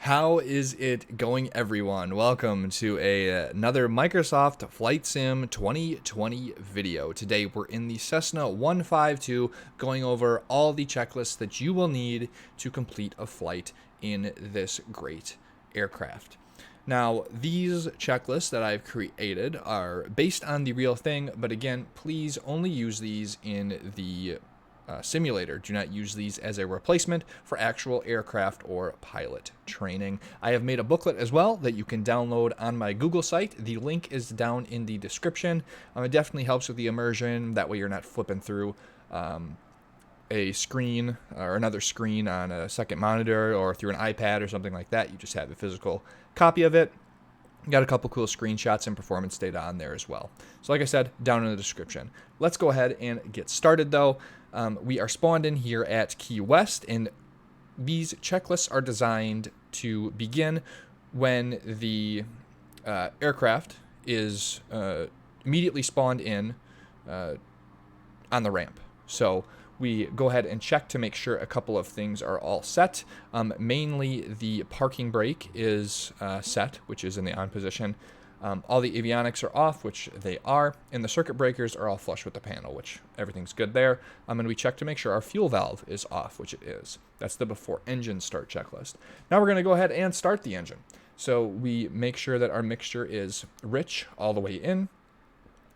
How is it going, everyone? Welcome to another Microsoft Flight Sim 2020 video. Today we're in the Cessna 152 going over all the checklists that you will need to complete a flight in this great aircraft. Now, these checklists that I've created are based on the real thing, but again, please only use these in the simulator. Do not use these as a replacement for actual aircraft or pilot training. I have made a booklet as well that you can download on my Google site. The link is down in the description. It definitely helps with the immersion. That way you're not flipping through a screen or another screen on a second monitor or through an iPad or something like that. You just have a physical copy of it. Got a couple cool screenshots and performance data on there as well. So like I said, down in the description. Let's go ahead and get started though. We are spawned in here at Key West, and these checklists are designed to begin when the aircraft is immediately spawned in on the ramp. So we go ahead and check to make sure a couple of things are all set. Mainly the parking brake is set, which is in the on position. All the avionics are off, which they are, and the circuit breakers are all flush with the panel, which everything's good there. And we check to make sure our fuel valve is off, which it is. That's the before engine start checklist. Now we're going to go ahead and start the engine. So we make sure that our mixture is rich all the way in.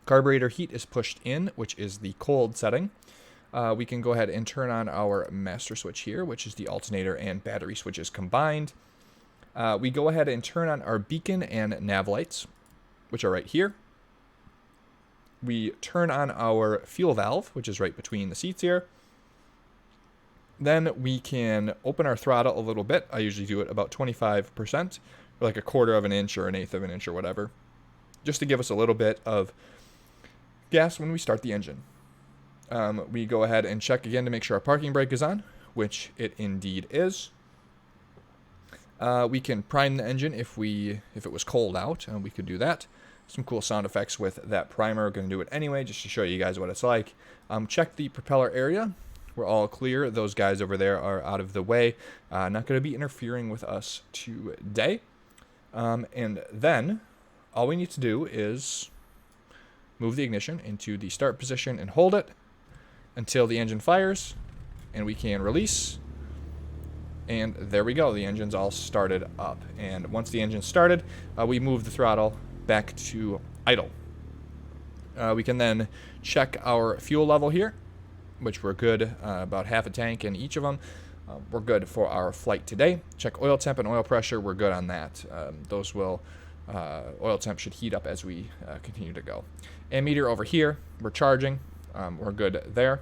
Carburetor heat is pushed in, which is the cold setting. We can go ahead and turn on our master switch here, which is the alternator and battery switches combined. We go ahead and turn on our beacon and nav lights, which are right here. We turn on our fuel valve, which is right between the seats here. Then we can open our throttle a little bit. I usually do it about 25%, or like a quarter of an inch or an eighth of an inch or whatever, just to give us a little bit of gas when we start the engine. We go ahead and check again to make sure our parking brake is on, which it indeed is. We can prime the engine if it was cold out, and we could do that. Some cool sound effects with that primer. We're going to do it anyway, just to show you guys what it's like. Check the propeller area. We're all clear. Those guys over there are out of the way. Not going to be interfering with us today. And then all we need to do is move the ignition into the start position and hold it until the engine fires, and we can release. And there we go. The engine's all started up. And once the engine's started, we move the throttle back to idle. We can then check our fuel level here, which we're good, about half a tank in each of them. We're good for our flight today. Check oil temp and oil pressure. We're good on that. Oil temp should heat up as we continue to go. Ammeter over here, we're charging. We're good there.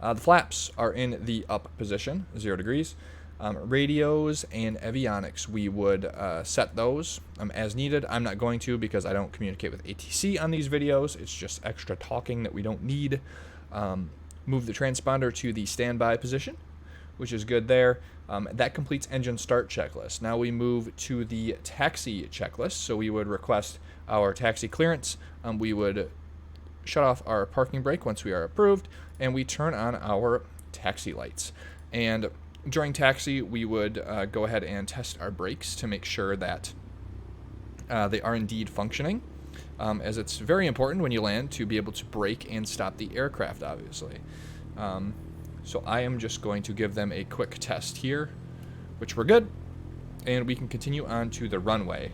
The flaps are in the up position, 0 degrees. Radios and avionics, we would set those as needed. I'm not going to because I don't communicate with ATC on these videos. It's just extra talking that we don't need. Move the transponder to the standby position, which is good there. That completes engine start checklist. Now we move to the taxi checklist. So we would request our taxi clearance. We would shut off our parking brake once we are approved, and we turn on our taxi lights. And during taxi, we would go ahead and test our brakes to make sure that they are indeed functioning, as it's very important when you land to be able to brake and stop the aircraft, obviously. So I am just going to give them a quick test here, which we're good, and we can continue on to the runway.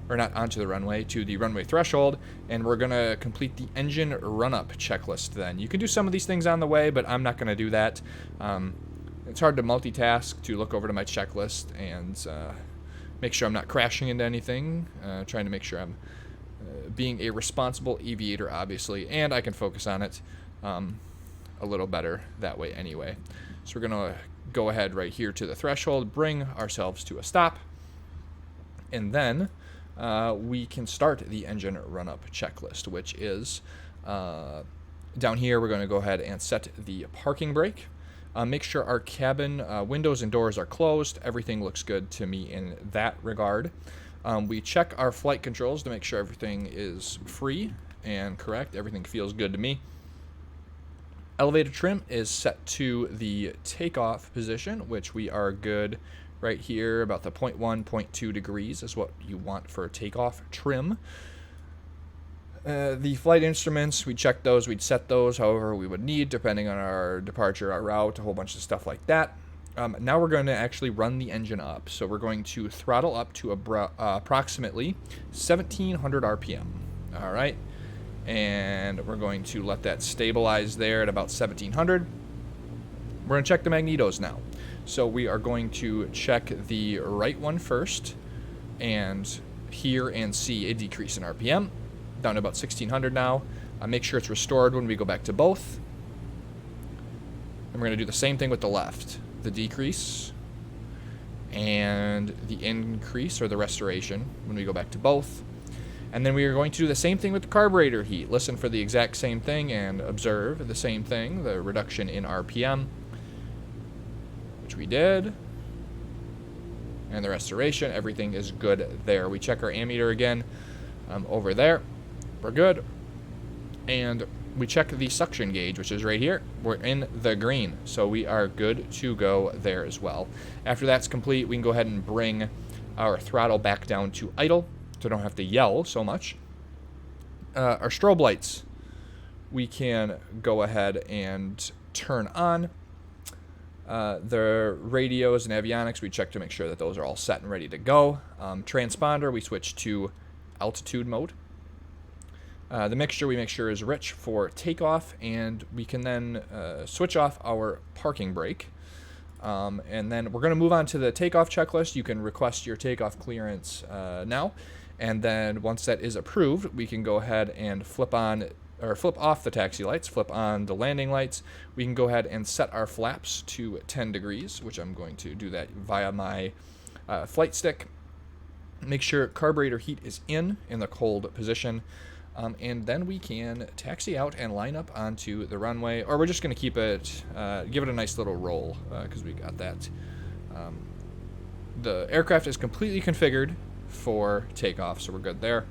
Or not onto the runway, to the runway threshold, and we're going to complete the engine run-up checklist then. You can do some of these things on the way, but I'm not going to do that. It's hard to multitask, to look over to my checklist and make sure I'm not crashing into anything, trying to make sure I'm being a responsible aviator, obviously, and I can focus on it a little better that way anyway. So we're going to go ahead right here to the threshold, bring ourselves to a stop, and then we can start the engine run-up checklist, which is down here. We're going to go ahead and set the parking brake. Make sure our cabin windows and doors are closed. Everything looks good to me in that regard. We check our flight controls to make sure everything is free and correct. Everything feels good to me. Elevator trim is set to the takeoff position, which we are good right here. About the 0.1, 0.2 degrees is what you want for takeoff trim. The flight instruments, we'd check those, we'd set those however we would need, depending on our departure, our route, a whole bunch of stuff like that. Now we're going to actually run the engine up. So we're going to throttle up to approximately 1700 RPM. All right. And we're going to let that stabilize there at about 1700. We're going to check the magnetos now. So we are going to check the right one first and hear and see a decrease in RPM. Down to about 1600 now. Make sure it's restored when we go back to both. And we're going to do the same thing with the left. The decrease and the increase, or the restoration, when we go back to both. And then we are going to do the same thing with the carburetor heat. Listen for the exact same thing and observe the same thing, the reduction in RPM, which we did. And the restoration, everything is good there. We check our ammeter again over there. We're good. And we check the suction gauge, which is right here. We're in the green, so we are good to go there as well. After that's complete, we can go ahead and bring our throttle back down to idle, so I don't have to yell so much. Our strobe lights, we can go ahead and turn on. The radios and avionics, we check to make sure that those are all set and ready to go. Transponder, we switch to altitude mode. The mixture we make sure is rich for takeoff, and we can then switch off our parking brake. And then we're going to move on to the takeoff checklist. You can request your takeoff clearance now. And then once that is approved, we can go ahead and flip off the taxi lights, flip on the landing lights. We can go ahead and set our flaps to 10 degrees, which I'm going to do that via my flight stick. Make sure carburetor heat is in the cold position. And then we can taxi out and line up onto the runway, or we're just going to keep it, give it a nice little roll, because we got that. The aircraft is completely configured for takeoff, so we're good there.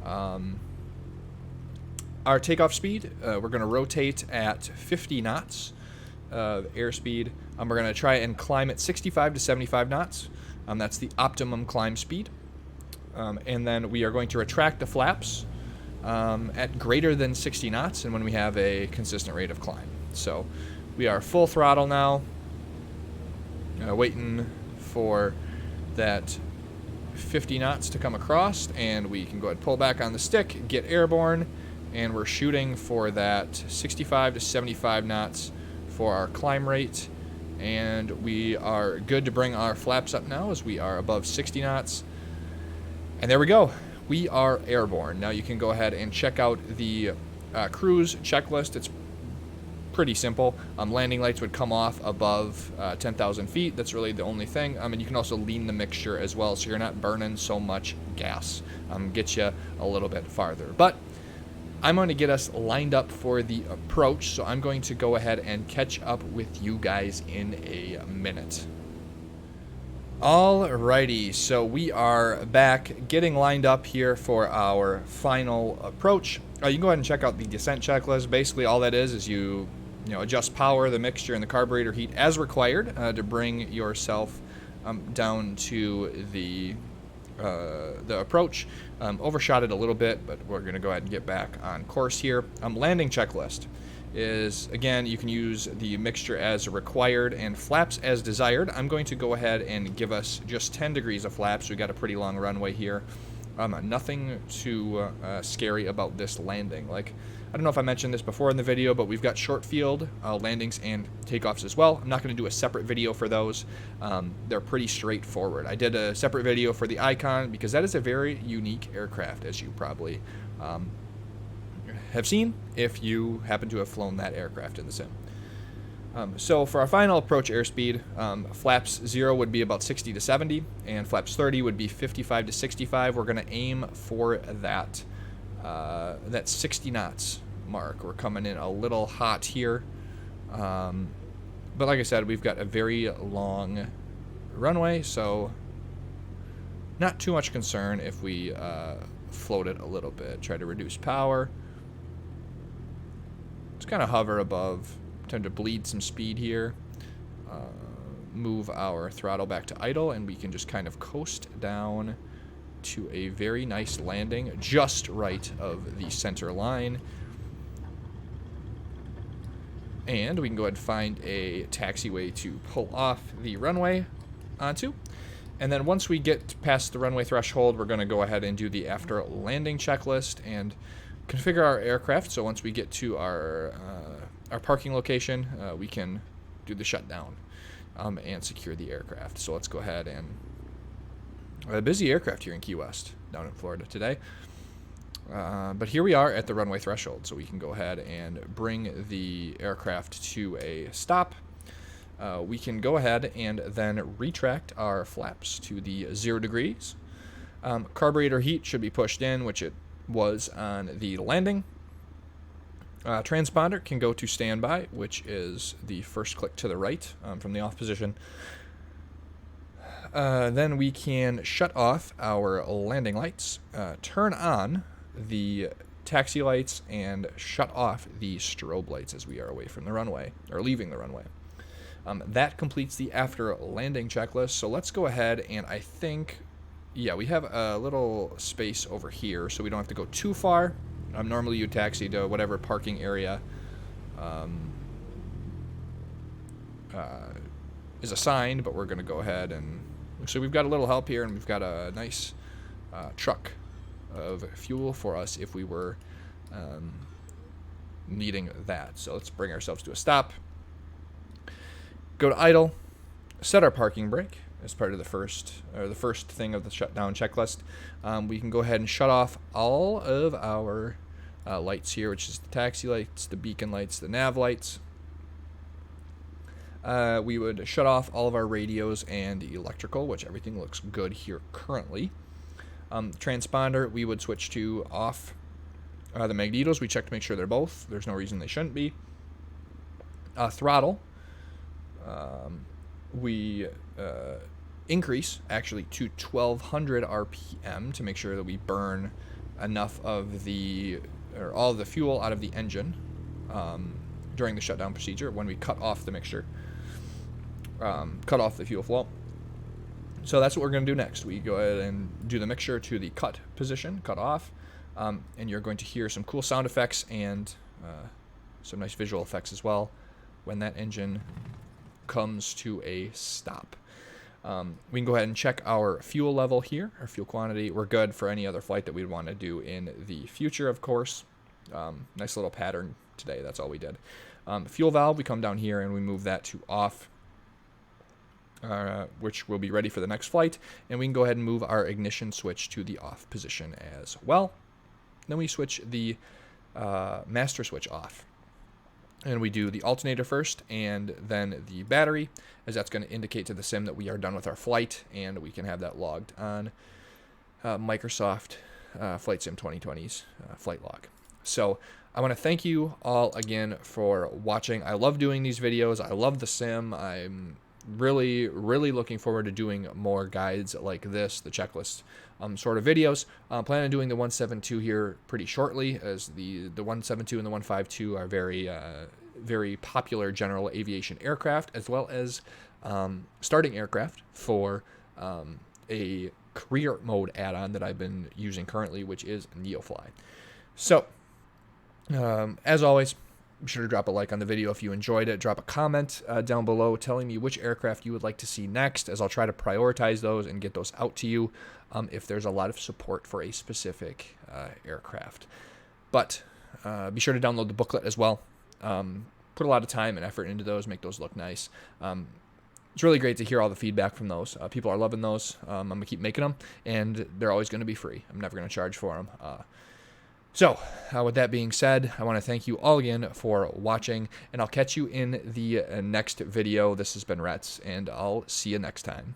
Our takeoff speed, we're going to rotate at 50 knots airspeed. We're going to try and climb at 65 to 75 knots. That's the optimum climb speed. And then we are going to retract the flaps at greater than 60 knots, and when we have a consistent rate of climb. So we are full throttle now, waiting for that 50 knots to come across, and we can go ahead and pull back on the stick, get airborne, and we're shooting for that 65 to 75 knots for our climb rate. And we are good to bring our flaps up now as we are above 60 knots. And there we go. We are airborne. Now you can go ahead and check out the cruise checklist. It's pretty simple. Landing lights would come off above 10,000 feet. That's really the only thing. And you can also lean the mixture as well, so you're not burning so much gas. Get you a little bit farther. But I'm going to get us lined up for the approach, so I'm going to go ahead and catch up with you guys in a minute. Alrighty, so we are back getting lined up here for our final approach. You can go ahead and check out the descent checklist. Basically all that is you adjust power, the mixture, and the carburetor heat as required to bring yourself down to the approach. Overshot it a little bit, but we're going to go ahead and get back on course here. Landing checklist is, again, you can use the mixture as required and flaps as desired. I'm going to go ahead and give us just 10 degrees of flaps. We got a pretty long runway here. Nothing too scary about this landing. Like, I don't know if I mentioned this before in the video, but we've got short field landings and takeoffs as well. I'm not going to do a separate video for those. They're pretty straightforward. I did a separate video for the Icon because that is a very unique aircraft, as you probably have seen if you happen to have flown that aircraft in the sim. So for our final approach airspeed, flaps 0 would be about 60 to 70, and flaps 30 would be 55 to 65. We're going to aim for that 60 knots mark. We're coming in a little hot here, but like I said, we've got a very long runway, so not too much concern if we float it a little bit. Try to reduce power. Let's kind of hover above, tend to bleed some speed here. Move our throttle back to idle, and we can just kind of coast down to a very nice landing just right of the center line. And we can go ahead and find a taxiway to pull off the runway onto. And then once we get past the runway threshold, we're going to go ahead and do the after landing checklist and configure our aircraft. So once we get to our parking location, we can do the shutdown and secure the aircraft. So let's go ahead and a busy aircraft here in Key West, down in Florida today. But here we are at the runway threshold, so we can go ahead and bring the aircraft to a stop. We can go ahead and then retract our flaps to the 0 degrees. Carburetor heat should be pushed in, which it was on the landing. Transponder can go to standby, which is the first click to the right from the off position. Then we can shut off our landing lights, turn on the taxi lights, and shut off the strobe lights as we are away from the runway, or leaving the runway. That completes the after landing checklist. So let's go ahead and I think, yeah, we have a little space over here, so we don't have to go too far. Normally you taxi to whatever parking area is assigned, but we're going to go ahead and... So we've got a little help here, and we've got a nice truck of fuel for us if we were needing that. So let's bring ourselves to a stop. Go to idle. Set our parking brake as part of the first thing of the shutdown checklist. We can go ahead and shut off all of our lights here, which is the taxi lights, the beacon lights, the nav lights. We would shut off all of our radios and electrical, which everything looks good here currently. Transponder, we would switch to off. The magnetos, we check to make sure they're both. There's no reason they shouldn't be. Throttle, we increase actually to 1200 RPM to make sure that we burn enough of all of the fuel out of the engine during the shutdown procedure when we cut off the mixture. Cut off the fuel flow. So that's what we're going to do next. We go ahead and do the mixture to the cut position, cut off, and you're going to hear some cool sound effects and some nice visual effects as well when that engine comes to a stop. We can go ahead and check our fuel level here, our fuel quantity. We're good for any other flight that we'd want to do in the future, of course. Nice little pattern today, that's all we did. Fuel valve, we come down here and we move that to off, which will be ready for the next flight. And we can go ahead and move our ignition switch to the off position as well. Then we switch the master switch off. And we do the alternator first and then the battery, as that's going to indicate to the sim that we are done with our flight, and we can have that logged on Microsoft Flight Sim 2020's flight log. So I want to thank you all again for watching. I love doing these videos. I love the sim. I'm really looking forward to doing more guides like this, the checklist sort of videos. Plan on doing the 172 here pretty shortly, as the 172 and the 152 are very popular general aviation aircraft, as well as starting aircraft for a career mode add-on that I've been using currently, which is NeoFly. So as always, be sure to drop a like on the video if you enjoyed it. Drop a comment down below telling me which aircraft you would like to see next, as I'll try to prioritize those and get those out to you if there's a lot of support for a specific aircraft. But be sure to download the booklet as well. Put a lot of time and effort into those, make those look nice. It's really great to hear all the feedback from those. People are loving those. I'm going to keep making them, and they're always going to be free. I'm never going to charge for them. So, with that being said, I want to thank you all again for watching, and I'll catch you in the next video. This has been Rets, and I'll see you next time.